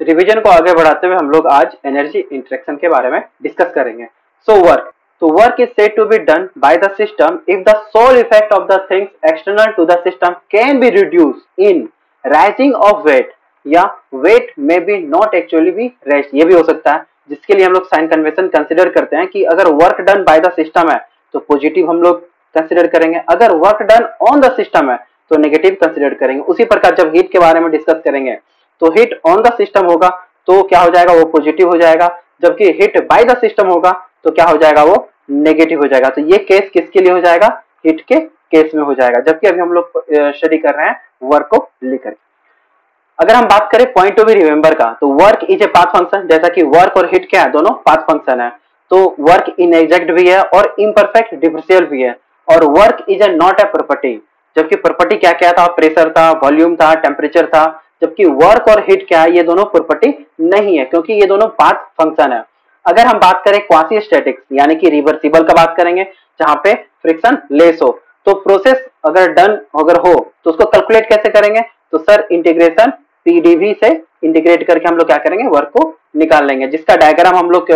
Revision को आगे बढ़ाते हुए हम लोग आज एनर्जी इंटरेक्शन के बारे में डिस्कस करेंगे। वर्क तो work is said to be done by the system if the sole effect of the things external to the system can be reduce in raising of weight, या weight may be not actually be rest, ये भी हो सकता है, जिसके लिए हम लोग साइन कन्वेंशन कंसिडर करते हैं कि अगर work done by the system है तो पॉजिटिव हम लोग कंसिडर करेंगे, अगर work done on the system है तो नेगेटिव कंसिडर करेंगे। उसी प्रकार जब हीट के बारे में डिस्कस करेंगे तो हिट ऑन द सिस्टम होगा तो क्या हो जाएगा, वो पॉजिटिव हो जाएगा, जबकि हिट बाय द सिस्टम होगा तो क्या हो जाएगा, वो नेगेटिव हो जाएगा। तो ये केस किसके लिए हो जाएगा, हिट के केस में हो जाएगा, जबकि अभी हम लोग स्टडी कर रहे हैं वर्क को लेकर। अगर हम बात करें पॉइंट टू बी रिमेंबर का, तो work is a path function, जैसा कि वर्क और हिट क्या है, दोनों पाथ फंक्शन है। तो वर्क इनएग्जैक्ट भी है और इम्परफेक्ट डिफरेंशियल भी है, और work is a not a property, जबकि प्रॉपर्टी क्या क्या था, प्रेशर था, वॉल्यूम था, टेम्परेचर था, जबकि वर्क और हीट क्या है, ये दोनों प्रॉपर्टी नहीं है, क्योंकि ये दोनों पाथ फंक्शन है। अगर हम बात करें क्वासी स्टैटिक्स यानी कि रिवर्सिबल का बात करेंगे, जहां पे फ्रिक्शन लेस हो, तो प्रोसेस अगर डन अगर हो तो उसको कैलकुलेट कैसे करेंगे, तो सर इंटीग्रेशन पीडीवी से इंटीग्रेट करके हम लोग क्या करेंगे, वर्क को निकाल लेंगे, जिसका डायग्राम हम लोग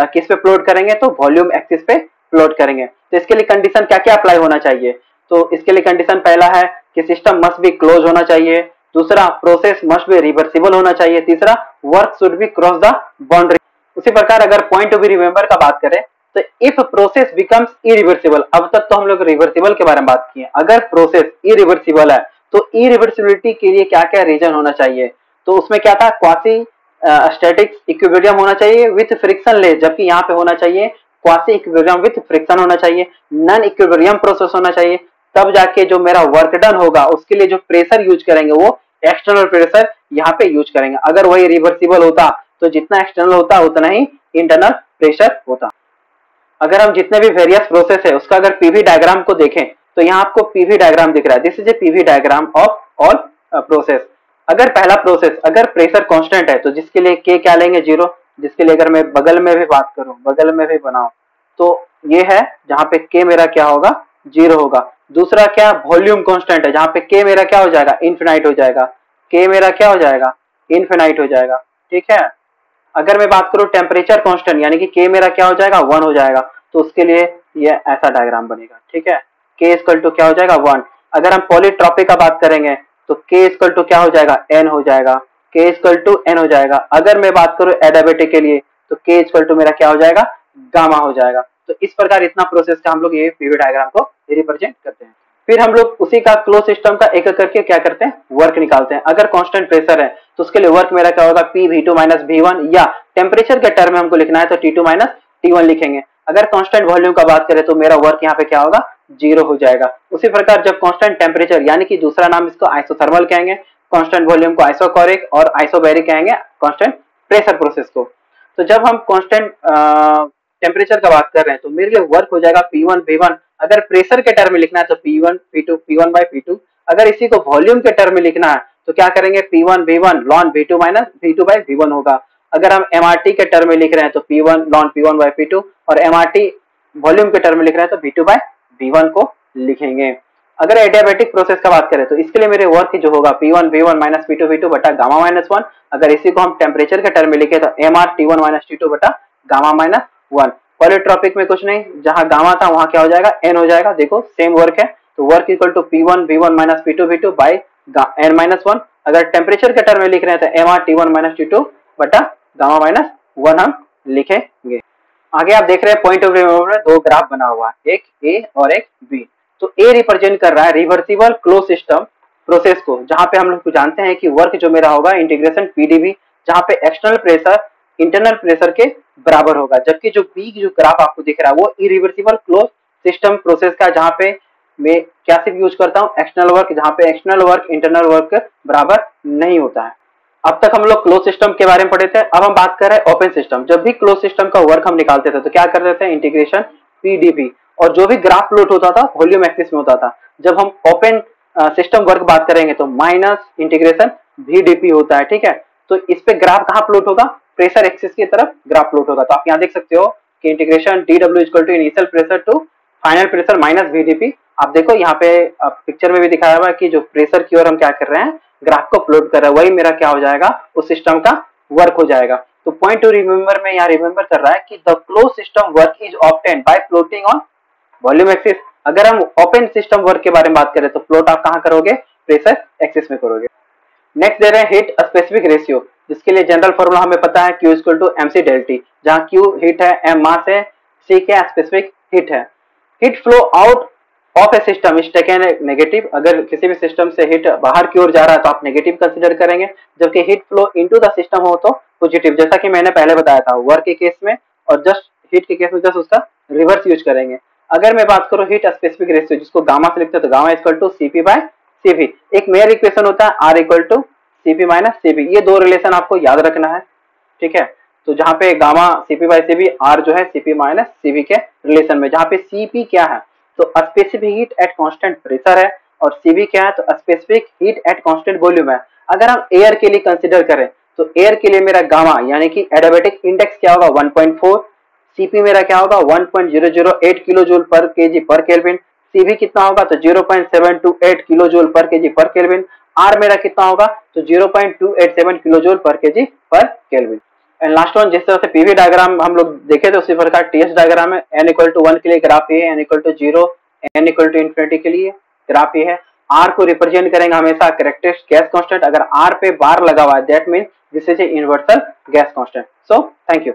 किस पे प्लॉट करेंगे, तो वॉल्यूम एक्सिस पे प्लॉट करेंगे। तो इसके लिए कंडीशन क्या क्या अप्लाई होना चाहिए, तो इसके लिए कंडीशन पहला है कि सिस्टम मस्ट बी क्लोज होना चाहिए, दूसरा प्रोसेस मस्ट बी रिवर्सिबल होना चाहिए, तीसरा work should be cross the boundary. उसी प्रकार अगर पॉइंट टू बी रिमेंबर का बात करें तो इफ प्रोसेस बिकम्स इरिवर्सिबल, अब तक तो हम लोग रिवर्सिबल के बारे में बात किए, अगर प्रोसेस इरिवर्सिबल है तो इरिवर्सिबिलिटी के लिए क्या क्या रीजन होना चाहिए, तो उसमें क्या था, क्वासी स्टैटिक इक्विलिब्रियम होना चाहिए विथ फ्रिक्शन लेस, जबकि यहाँ पे होना चाहिए क्वासी इक्विलिब्रियम विथ फ्रिक्शन होना चाहिए, नॉन इक्विलिब्रियम प्रोसेस होना चाहिए, तब जाके जो मेरा वर्क डन होगा उसके लिए जो प्रेशर यूज करेंगे वो एक्सटर्नल प्रेशर यहाँ पे यूज करेंगे। अगर वही रिवर्सिबल होता तो जितना एक्सटर्नल होता उतना ही इंटरनल प्रेशर होता। अगर हम जितने भी वेरियस प्रोसेस है उसका अगर पीवी डायग्राम को देखें तो यहाँ आपको पीवी डायग्राम दिख रहा है, this is a PV diagram of all process. अगर पहला प्रोसेस अगर प्रेशर कांस्टेंट है तो जिसके लिए के क्या लेंगे, 0, जिसके लिए अगर मैं बगल में भी बात करूं, बगल में भी बनाऊं, तो ये है जहां पे के मेरा क्या होगा, 0 होगा। दूसरा क्या, वॉल्यूम कांस्टेंट है, जहां पे के मेरा क्या हो जाएगा, इनफिनाइट हो जाएगा, के मेरा क्या हो जाएगा, इनफिनाइट हो जाएगा, ठीक है। अगर मैं बात करूं टेम्परेचर कांस्टेंट यानी कि के मेरा क्या हो जाएगा, 1 हो जाएगा, तो उसके लिए ये ऐसा डायग्राम बनेगा, ठीक है, के इक्वल टू क्या हो जाएगा, 1। अगर हम पॉलीट्रॉपिक का बात करेंगे तो के इक्वल टू क्या हो जाएगा, एन हो जाएगा, के इक्वल टू एन हो जाएगा। अगर मैं बात करूं एडियाबेटिक के लिए तो के इक्वल टू मेरा क्या हो जाएगा, गामा हो जाएगा। तो इस प्रकार इतना प्रोसेस का हम लोग ये पीवी डायग्राम को रिप्रेजेंट करते हैं। फिर हम लोग उसी का क्लोज सिस्टम का एक करके क्या करते हैं, वर्क निकालते हैं। अगर कांस्टेंट प्रेशर है तो उसके लिए वर्क मेरा क्या होगा, P V two minus V one, या टेम्परेचर के टर्म में हमको लिखना है तो T two minus T one लिखेंगे। अगर कांस्टेंट वॉल्यूम का बात करें तो मेरा वर्क यहाँ पे क्या होगा, 0 हो जाएगा। उसी प्रकार जब कांस्टेंट टेम्परेचर यानी कि दूसरा नाम इसको आइसोथर्मल कहेंगे, कांस्टेंट वॉल्यूम को आइसोकोरिक और आइसोबैरिक कहेंगे कांस्टेंट प्रेशर प्रोसेस को। तो जब हम कांस्टेंट टेम्परेचर का बात कर रहे हैं तो मेरे लिए वर्क हो जाएगा P1 V1। अगर प्रेशर के टर्म में लिखना है तो P1 P2 P1 bye P2। अगर इसी को वॉल्यूम के टर्म में लिखना है तो क्या करेंगे, P1 V1 lawn V2 minus V2 bye V1 होगा। अगर हम MRT के टर्म में लिख रहे हैं तो P1 lawn P1 bye P2, और MRT वॉल्यूम के टर्म में लिख रहे हैं तो V2 बाय V1 को लिखेंगे। अगर एडियाबेटिक प्रोसेस का बात करें तो इसके लिए मेरे वर्क जो होगा P1 V1 minus P2 V2 बटा गामा माइनस 1। अगर इसी को हम टेम्परेचर के टर्म में लिखे तो MR T1 माइनस T2 बटा गामा माइनस 1। पॉलीट्रॉपिक में कुछ नहीं, जहां गामा था वहां क्या हो जाएगा, एन हो जाएगा। देखो सेम वर्क है तो work equal to P1 V1 minus P2 V2 by n minus 1। अगर टेम्परेचर के टर्म में लिख रहे हैं तो MR T1 माइनस T2 बटा गामा माइनस 1 हम लिखेंगे। आगे आप देख रहे हैं पॉइंट ऑफ व्यू में दो ग्राफ बना हुआ है, एक ए और एक बी। तो ए रिप्रेजेंट कर रहा है रिवर्सिबल क्लोज सिस्टम प्रोसेस को, जहां पे हम लोग जानते हैं कि वर्क जो मेरा होगा इंटीग्रेशन पीडीवी, जहां पे एक्सटर्नल प्रेशर इंटरनल प्रेशर के बराबर होगा। जबकि जो बी जो ग्राफ आपको दिख रहा है वो इरिवर्सिबल क्लोज सिस्टम प्रोसेस का, जहां पे मैं क्या सिर्फ यूज करता हूं, एक्सटर्नल वर्क, जहां पे एक्सटर्नल वर्क इंटरनल वर्क बराबर नहीं होता है। अब तक हम लोग क्लोज सिस्टम के बारे में पढ़े थे, अब हम बात कर रहे हैं ओपन सिस्टम। जब भी क्लोज सिस्टम का वर्क हम निकालते थे तो क्या करते थे, इंटीग्रेशन पीडीवी, और जो भी ग्राफ प्लॉट होता था वॉल्यूम एक्सिस में होता था। जब हम ओपन सिस्टम वर्क बात करेंगे तो माइनस इंटीग्रेशन वीडीपी होता है, ठीक है। तो इस पे ग्राफ कहाँ प्लॉट होगा, प्रेशर एक्सिस की तरफ ग्राफ प्लॉट होगा। तो आप यहाँ देख सकते हो कि integration D W equal to initial pressure to final pressure minus V D P. आप देखो यहाँ पे पिक्चर में भी दिखाया हुआ है कि जो प्रेशर की ओर हम क्या कर रहे हैं, ग्राफ को प्लॉट कर रहे हैं, वही मेरा क्या हो जाएगा, उस सिस्टम का वर्क हो जाएगा। तो पॉइंट टू रिमेंबर में यहाँ रिमेंबर कर रहा है कि the close system work is obtained by floating on volume axis. अगर हम ओपन सिस्टम वर्क के बारे में बात करें तो फ्लोट आप कहाँ करोगे, प्रेशर एक्सिस में करोगे। नेक्स्ट दे रहे हैं हीट स्पेसिफिक रेशियो, जिसके लिए जनरल फॉर्मूला हमें पता है Q equal to MC del T, जहाँ Q हीट है, M मास है, C क्या स्पेसिफिक हीट है। Heat flow out of a system is taken negative. अगर किसी भी सिस्टम से हीट बाहर की ओर जा रहा है तो आप नेगेटिव कंसीडर करेंगे, जबकि heat flow into the system हो तो पॉजिटिव, जैसा कि मैंने पहले बताया था वर्क के केस में, और जस्ट हीट के केस में जस्ट उसका रिवर्स यूज करेंगे। अगर मैं बात करूं हीट स्पेसिफिक रेशियो, जिसको गामा से लिखते हैं, तो gamma equal to CP by CV। एक मेयर इक्वेशन होता है R equal to CP minus CV। ये दो रिलेशन आपको याद रखना है, ठीक है। तो जहां पे gamma CP by CV, R जो है CP माइनस CV के रिलेशन में, जहां पे CP क्या है तो specific heat at constant pressure है, और CV क्या है तो specific heat at constant volume है। अगर हम एयर के लिए कंसीडर करें तो एयर के लिए मेरा गामा यानी कि एडियाबैटिक इंडेक्स क्या होगा 1.4, CP मेरा क्या होगा 1.008 किलो जूल पर केजी पर केल्विन, CV कितना होगा तो 0.728 किलो जूल पर केजी पर केल्विन, R मेरा कितना होगा तो 0.287 किलो जूल पर केजी पर केल्विन। एंड लास्ट वन, जिस तरह से पीवी डायग्राम हम लोग देखे थे उसी प्रकार TS डायग्राम है। n इक्वल टू 1 के लिए ग्राफ ये है, n equal to 0, n equal to infinity के लिए ग्राफ ये है। R को रिप्रेजेंट करेंगे हमेशा कैरेक्टरिस्टिक गैस कांस्टेंट। अगर R पे बार लगा हुआ है that means this is a universal gas constant. So thank you.